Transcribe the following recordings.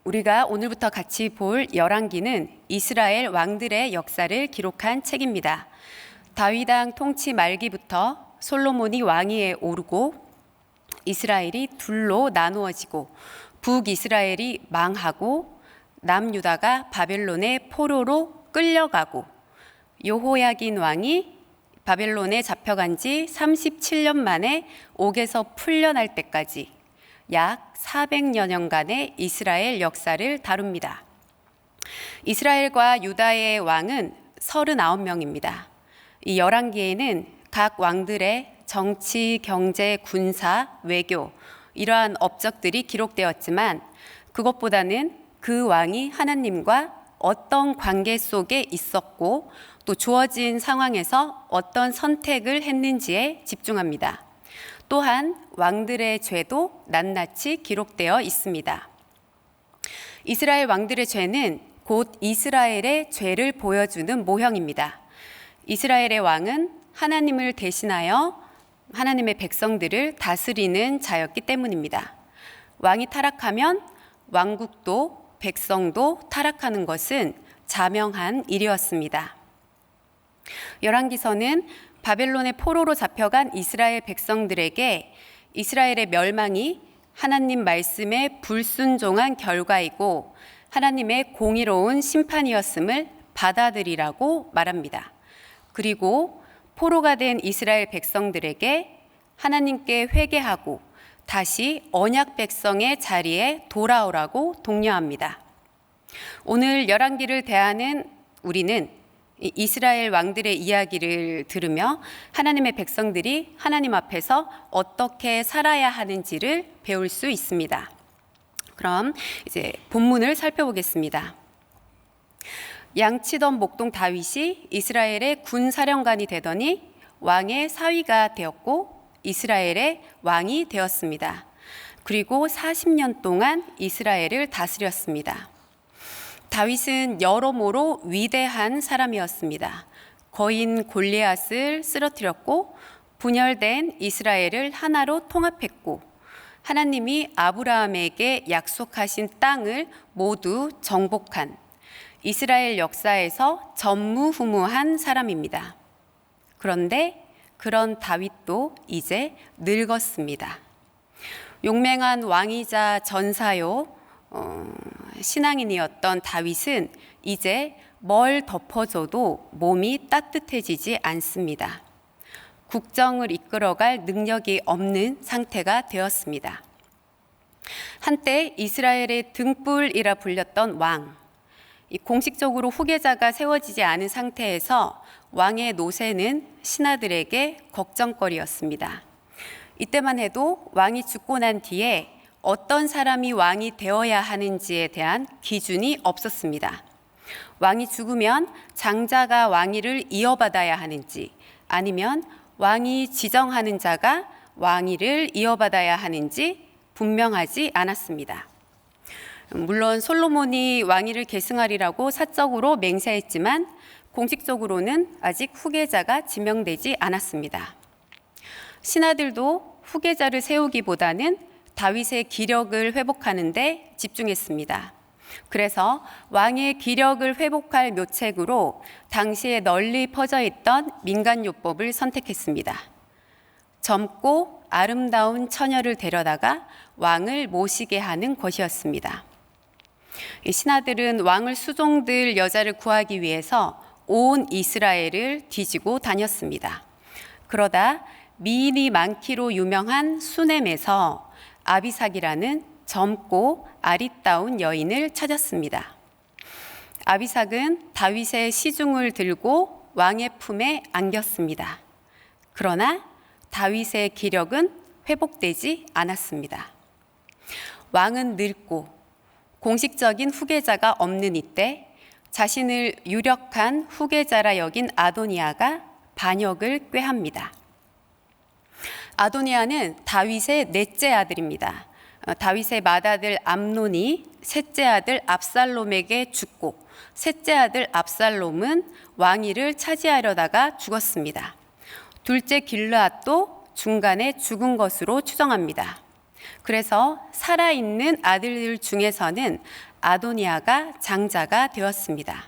우리가 오늘부터 같이 볼 열왕기는 이스라엘 왕들의 역사를 기록한 책입니다. 다윗 왕 통치 말기부터 솔로몬이 왕위에 오르고 이스라엘이 둘로 나누어지고 북이스라엘이 망하고 남유다가 바벨론의 포로로 끌려가고 여호야긴 왕이 바벨론에 잡혀간 지 37년 만에 옥에서 풀려날 때까지 약 400여 년간의 이스라엘 역사를 다룹니다. 이스라엘과 유다의 왕은 39명입니다. 이 열왕기에는 각 왕들의 정치, 경제, 군사, 외교 이러한 업적들이 기록되었지만 그것보다는 그 왕이 하나님과 어떤 관계 속에 있었고 또 주어진 상황에서 어떤 선택을 했는지에 집중합니다. 또한 왕들의 죄도 낱낱이 기록되어 있습니다. 이스라엘 왕들의 죄는 곧 이스라엘의 죄를 보여주는 모형입니다. 이스라엘의 왕은 하나님을 대신하여 하나님의 백성들을 다스리는 자였기 때문입니다. 왕이 타락하면 왕국도 백성도 타락하는 것은 자명한 일이었습니다. 열왕기서는 바벨론의 포로로 잡혀간 이스라엘 백성들에게 이스라엘의 멸망이 하나님 말씀에 불순종한 결과이고 하나님의 공의로운 심판이었음을 받아들이라고 말합니다. 그리고 포로가 된 이스라엘 백성들에게 하나님께 회개하고 다시 언약 백성의 자리에 돌아오라고 독려합니다. 오늘 열왕기를 대하는 우리는 이스라엘 왕들의 이야기를 들으며 하나님의 백성들이 하나님 앞에서 어떻게 살아야 하는지를 배울 수 있습니다. 그럼 이제 본문을 살펴보겠습니다. 양치던 목동 다윗이 이스라엘의 군사령관이 되더니 왕의 사위가 되었고 이스라엘의 왕이 되었습니다. 그리고 40년 동안 이스라엘을 다스렸습니다. 다윗은 여러모로 위대한 사람이었습니다. 거인 골리앗을 쓰러뜨렸고 분열된 이스라엘을 하나로 통합했고 하나님이 아브라함에게 약속하신 땅을 모두 정복한 이스라엘 역사에서 전무후무한 사람입니다. 그런데 그런 다윗도 이제 늙었습니다. 용맹한 왕이자 전사요 신앙인이었던 다윗은 이제 뭘 덮어줘도 몸이 따뜻해지지 않습니다. 국정을 이끌어갈 능력이 없는 상태가 되었습니다. 한때 이스라엘의 등불이라 불렸던 왕, 공식적으로 후계자가 세워지지 않은 상태에서 왕의 노세는 신하들에게 걱정거리였습니다. 이때만 해도 왕이 죽고 난 뒤에 어떤 사람이 왕이 되어야 하는지에 대한 기준이 없었습니다. 왕이 죽으면 장자가 왕위를 이어받아야 하는지 아니면 왕이 지정하는 자가 왕위를 이어받아야 하는지 분명하지 않았습니다. 물론 솔로몬이 왕위를 계승하리라고 사적으로 맹세했지만 공식적으로는 아직 후계자가 지명되지 않았습니다. 신하들도 후계자를 세우기보다는 다윗의 기력을 회복하는 데 집중했습니다. 그래서 왕의 기력을 회복할 묘책으로 당시에 널리 퍼져 있던 민간요법을 선택했습니다. 젊고 아름다운 처녀를 데려다가 왕을 모시게 하는 것이었습니다. 신하들은 왕을 수종들 여자를 구하기 위해서 온 이스라엘을 뒤지고 다녔습니다. 그러다 미인이 많기로 유명한 수넴에서 아비삭이라는 젊고 아리따운 여인을 찾았습니다. 아비삭은 다윗의 시중을 들고 왕의 품에 안겼습니다. 그러나 다윗의 기력은 회복되지 않았습니다. 왕은 늙고 공식적인 후계자가 없는 이때 자신을 유력한 후계자라 여긴 아도니아가 반역을 꾀합니다. 아도니아는 다윗의 넷째 아들입니다. 다윗의 맏아들 암논이 셋째 아들 압살롬에게 죽고 셋째 아들 압살롬은 왕위를 차지하려다가 죽었습니다. 둘째 길르앗도 중간에 죽은 것으로 추정합니다. 그래서 살아있는 아들들 중에서는 아도니아가 장자가 되었습니다.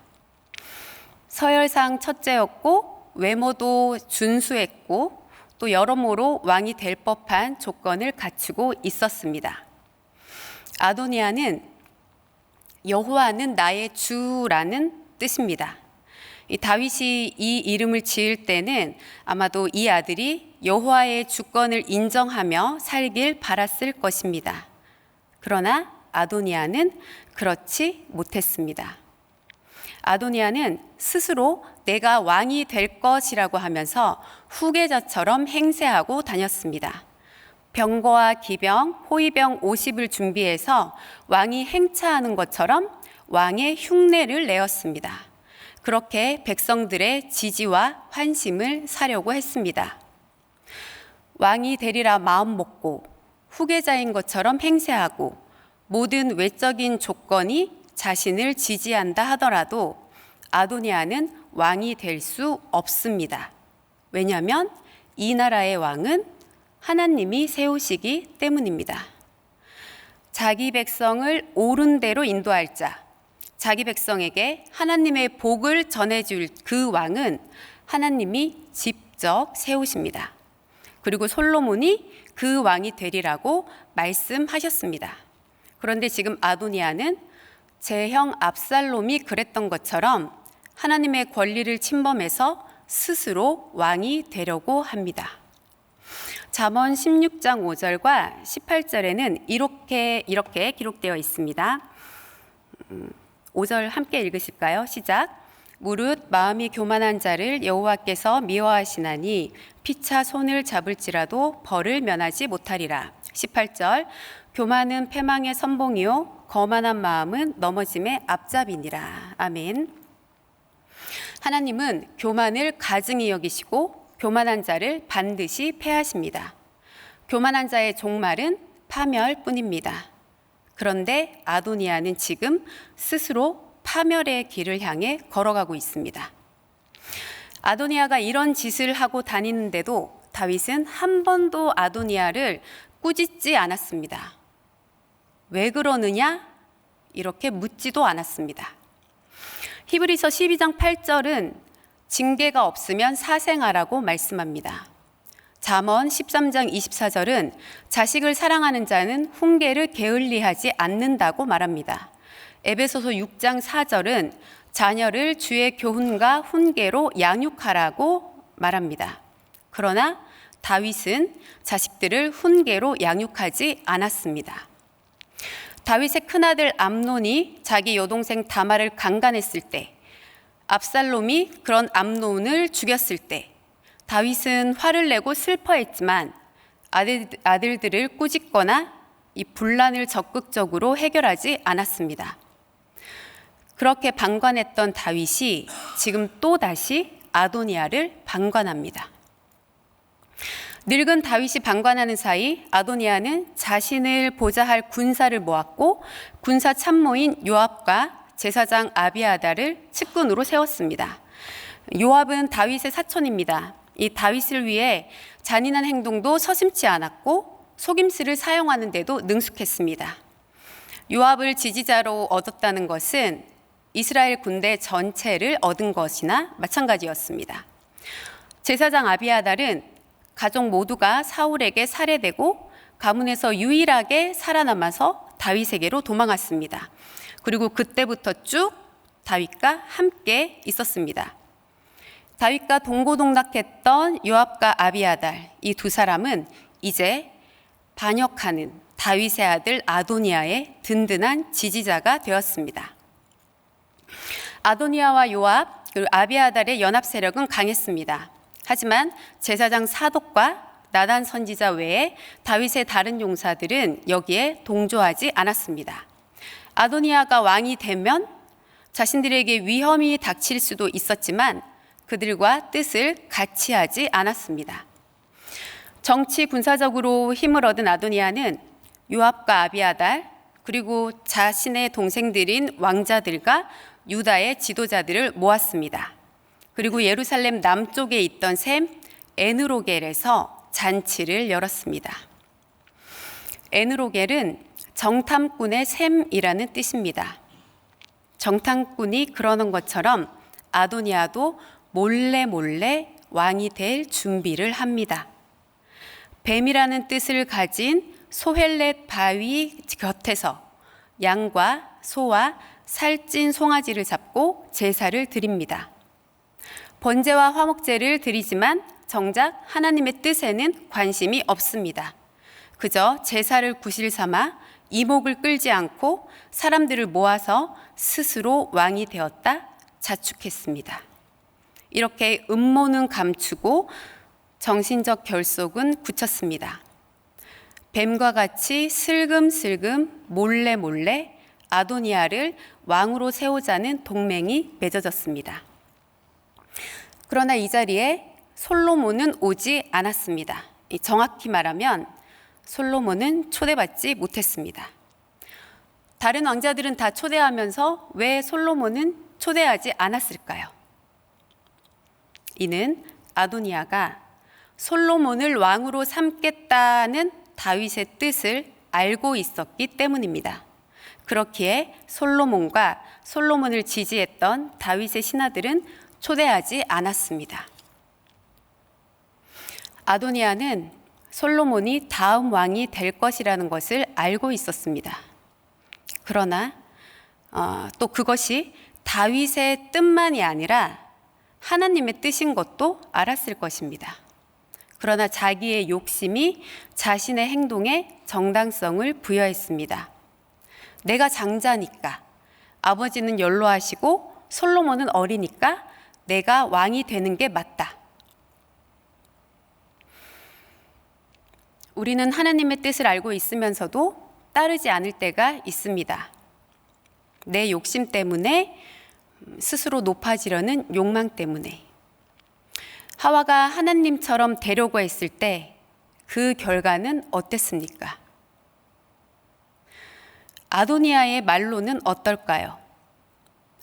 서열상 첫째였고 외모도 준수했고 또 여러모로 왕이 될 법한 조건을 갖추고 있었습니다. 아도니아는 여호와는 나의 주라는 뜻입니다. 이 다윗이 이 이름을 지을 때는 아마도 이 아들이 여호와의 주권을 인정하며 살길 바랐을 것입니다. 그러나 아도니아는 그렇지 못했습니다. 아도니아는 스스로 내가 왕이 될 것이라고 하면서 후계자처럼 행세하고 다녔습니다. 병거와 기병, 호위병 50을 준비해서 왕이 행차하는 것처럼 왕의 흉내를 내었습니다. 그렇게 백성들의 지지와 환심을 사려고 했습니다. 왕이 되리라 마음 먹고 후계자인 것처럼 행세하고 모든 외적인 조건이 자신을 지지한다 하더라도 아도니아는 왕이 될 수 없습니다. 왜냐하면 이 나라의 왕은 하나님이 세우시기 때문입니다. 자기 백성을 옳은 대로 인도할 자, 자기 백성에게 하나님의 복을 전해줄 그 왕은 하나님이 직접 세우십니다. 그리고 솔로몬이 그 왕이 되리라고 말씀하셨습니다. 그런데 지금 아도니아는 제 형 압살롬이 그랬던 것처럼 하나님의 권리를 침범해서 스스로 왕이 되려고 합니다. 잠언 16장 5절과 18절에는 이렇게 기록되어 있습니다. 5절 함께 읽으실까요? 시작. 무릇 마음이 교만한 자를 여호와께서 미워하시나니 피차 손을 잡을지라도 벌을 면하지 못하리라. 18절. 교만은 패망의 선봉이요 거만한 마음은 넘어짐의 앞잡이니라. 아멘. 하나님은 교만을 가증히 여기시고 교만한 자를 반드시 패하십니다. 교만한 자의 종말은 파멸뿐입니다. 그런데 아도니아는 지금 스스로 파멸의 길을 향해 걸어가고 있습니다. 아도니아가 이런 짓을 하고 다니는데도 다윗은 한 번도 아도니아를 꾸짖지 않았습니다. 왜 그러느냐? 이렇게 묻지도 않았습니다. 히브리서 12장 8절은 징계가 없으면 사생아라고 말씀합니다. 잠언 13장 24절은 자식을 사랑하는 자는 훈계를 게을리하지 않는다고 말합니다. 에베소서 6장 4절은 자녀를 주의 교훈과 훈계로 양육하라고 말합니다. 그러나 다윗은 자식들을 훈계로 양육하지 않았습니다. 다윗의 큰아들 암논이 자기 여동생 다말을 강간했을 때, 압살롬이 그런 암논을 죽였을 때 다윗은 화를 내고 슬퍼했지만 아들들을 꾸짖거나 이 분란을 적극적으로 해결하지 않았습니다. 그렇게 방관했던 다윗이 지금 또다시 아도니아를 방관합니다. 늙은 다윗이 방관하는 사이 아도니아는 자신을 보좌할 군사를 모았고 군사 참모인 요압과 제사장 아비아달을 측근으로 세웠습니다. 요압은 다윗의 사촌입니다. 이 다윗을 위해 잔인한 행동도 서슴지 않았고 속임수를 사용하는 데도 능숙했습니다. 요압을 지지자로 얻었다는 것은 이스라엘 군대 전체를 얻은 것이나 마찬가지였습니다. 제사장 아비아달은 가족 모두가 사울에게 살해되고 가문에서 유일하게 살아남아서 다윗에게로 도망갔습니다. 그리고 그때부터 쭉 다윗과 함께 있었습니다. 다윗과 동고동락했던 요압과 아비아달, 이 두 사람은 이제 반역하는 다윗의 아들 아도니아의 든든한 지지자가 되었습니다. 아도니아와 요압 그리고 아비아달의 연합 세력은 강했습니다. 하지만 제사장 사독과 나단 선지자 외에 다윗의 다른 용사들은 여기에 동조하지 않았습니다. 아도니아가 왕이 되면 자신들에게 위험이 닥칠 수도 있었지만 그들과 뜻을 같이 하지 않았습니다. 정치 군사적으로 힘을 얻은 아도니아는 요압과 아비아달 그리고 자신의 동생들인 왕자들과 유다의 지도자들을 모았습니다. 그리고 예루살렘 남쪽에 있던 셈 에누로겔에서 잔치를 열었습니다. 에누로겔은 정탐꾼의 셈이라는 뜻입니다. 정탐꾼이 그러는 것처럼 아도니아도 몰래 왕이 될 준비를 합니다. 뱀이라는 뜻을 가진 소헬렛 바위 곁에서 양과 소와 살찐 송아지를 잡고 제사를 드립니다. 번제와 화목제를 드리지만 정작 하나님의 뜻에는 관심이 없습니다. 그저 제사를 구실 삼아 이목을 끌지 않고 사람들을 모아서 스스로 왕이 되었다 자축했습니다. 이렇게 음모는 감추고 정신적 결속은 굳혔습니다. 뱀과 같이 슬금슬금 몰래 아도니아를 왕으로 세우자는 동맹이 맺어졌습니다. 그러나 이 자리에 솔로몬은 오지 않았습니다. 정확히 말하면 솔로몬은 초대받지 못했습니다. 다른 왕자들은 다 초대하면서 왜 솔로몬은 초대하지 않았을까요? 이는 아도니아가 솔로몬을 왕으로 삼겠다는 다윗의 뜻을 알고 있었기 때문입니다. 그렇기에 솔로몬과 솔로몬을 지지했던 다윗의 신하들은 초대하지 않았습니다. 아도니아는 솔로몬이 다음 왕이 될 것이라는 것을 알고 있었습니다. 그러나 또 그것이 다윗의 뜻만이 아니라 하나님의 뜻인 것도 알았을 것입니다. 그러나 자기의 욕심이 자신의 행동에 정당성을 부여했습니다. 내가 장자니까, 아버지는 연로하시고 솔로몬은 어리니까 내가 왕이 되는 게 맞다. 우리는 하나님의 뜻을 알고 있으면서도 따르지 않을 때가 있습니다. 내 욕심 때문에, 스스로 높아지려는 욕망 때문에. 하와가 하나님처럼 되려고 했을 때 그 결과는 어땠습니까? 아도니아의 말로는 어떨까요?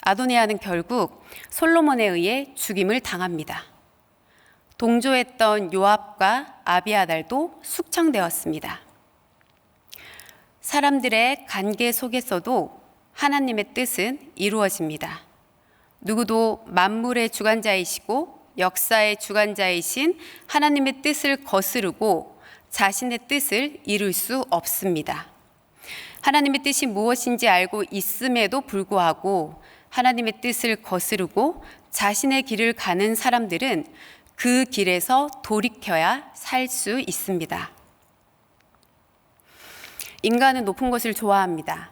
아도니아는 결국 솔로몬에 의해 죽임을 당합니다. 동조했던 요압과 아비아달도 숙청되었습니다. 사람들의 관계 속에서도 하나님의 뜻은 이루어집니다. 누구도 만물의 주관자이시고 역사의 주관자이신 하나님의 뜻을 거스르고 자신의 뜻을 이룰 수 없습니다. 하나님의 뜻이 무엇인지 알고 있음에도 불구하고 하나님의 뜻을 거스르고 자신의 길을 가는 사람들은 그 길에서 돌이켜야 살 수 있습니다. 인간은 높은 것을 좋아합니다.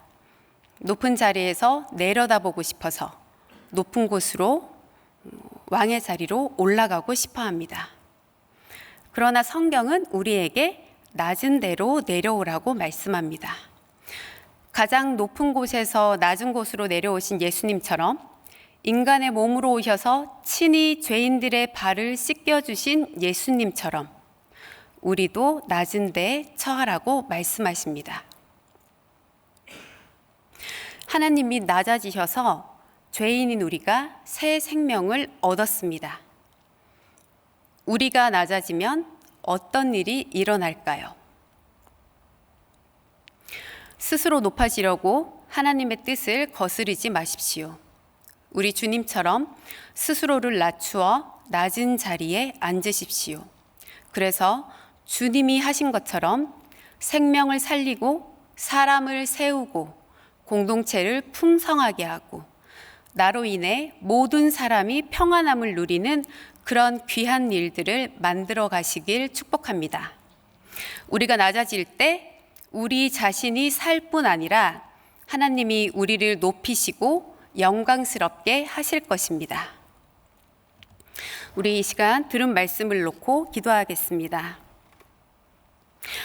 높은 자리에서 내려다보고 싶어서 높은 곳으로, 왕의 자리로 올라가고 싶어 합니다. 그러나 성경은 우리에게 낮은 데로 내려오라고 말씀합니다. 가장 높은 곳에서 낮은 곳으로 내려오신 예수님처럼 인간의 몸으로 오셔서 친히 죄인들의 발을 씻겨주신 예수님처럼 우리도 낮은 데에 처하라고 말씀하십니다. 하나님이 낮아지셔서 죄인인 우리가 새 생명을 얻었습니다. 우리가 낮아지면 어떤 일이 일어날까요? 스스로 높아지려고 하나님의 뜻을 거스르지 마십시오. 우리 주님처럼 스스로를 낮추어 낮은 자리에 앉으십시오. 그래서 주님이 하신 것처럼 생명을 살리고 사람을 세우고 공동체를 풍성하게 하고 나로 인해 모든 사람이 평안함을 누리는 그런 귀한 일들을 만들어 가시길 축복합니다. 우리가 낮아질 때 우리 자신이 살 뿐 아니라 하나님이 우리를 높이시고 영광스럽게 하실 것입니다. 우리 이 시간 들은 말씀을 놓고 기도하겠습니다.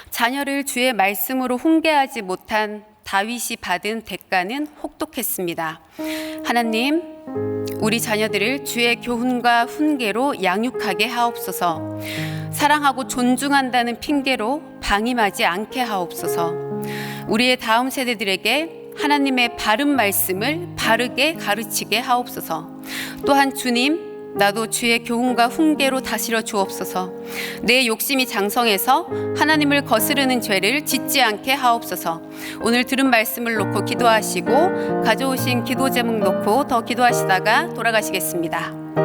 자녀를 주의 말씀으로 훈계하지 못한 다윗이 받은 대가는 혹독했습니다. 하나님, 우리 자녀들을 주의 교훈과 훈계로 양육하게 하옵소서. 사랑하고 존중한다는 핑계로 방임하지 않게 하옵소서. 우리의 다음 세대들에게 하나님의 바른 말씀을 바르게 가르치게 하옵소서. 또한 주님, 나도 주의 교훈과 훈계로 다스려 주옵소서. 내 욕심이 장성해서 하나님을 거스르는 죄를 짓지 않게 하옵소서. 오늘 들은 말씀을 놓고 기도하시고 가져오신 기도 제목 놓고 더 기도하시다가 돌아가시겠습니다.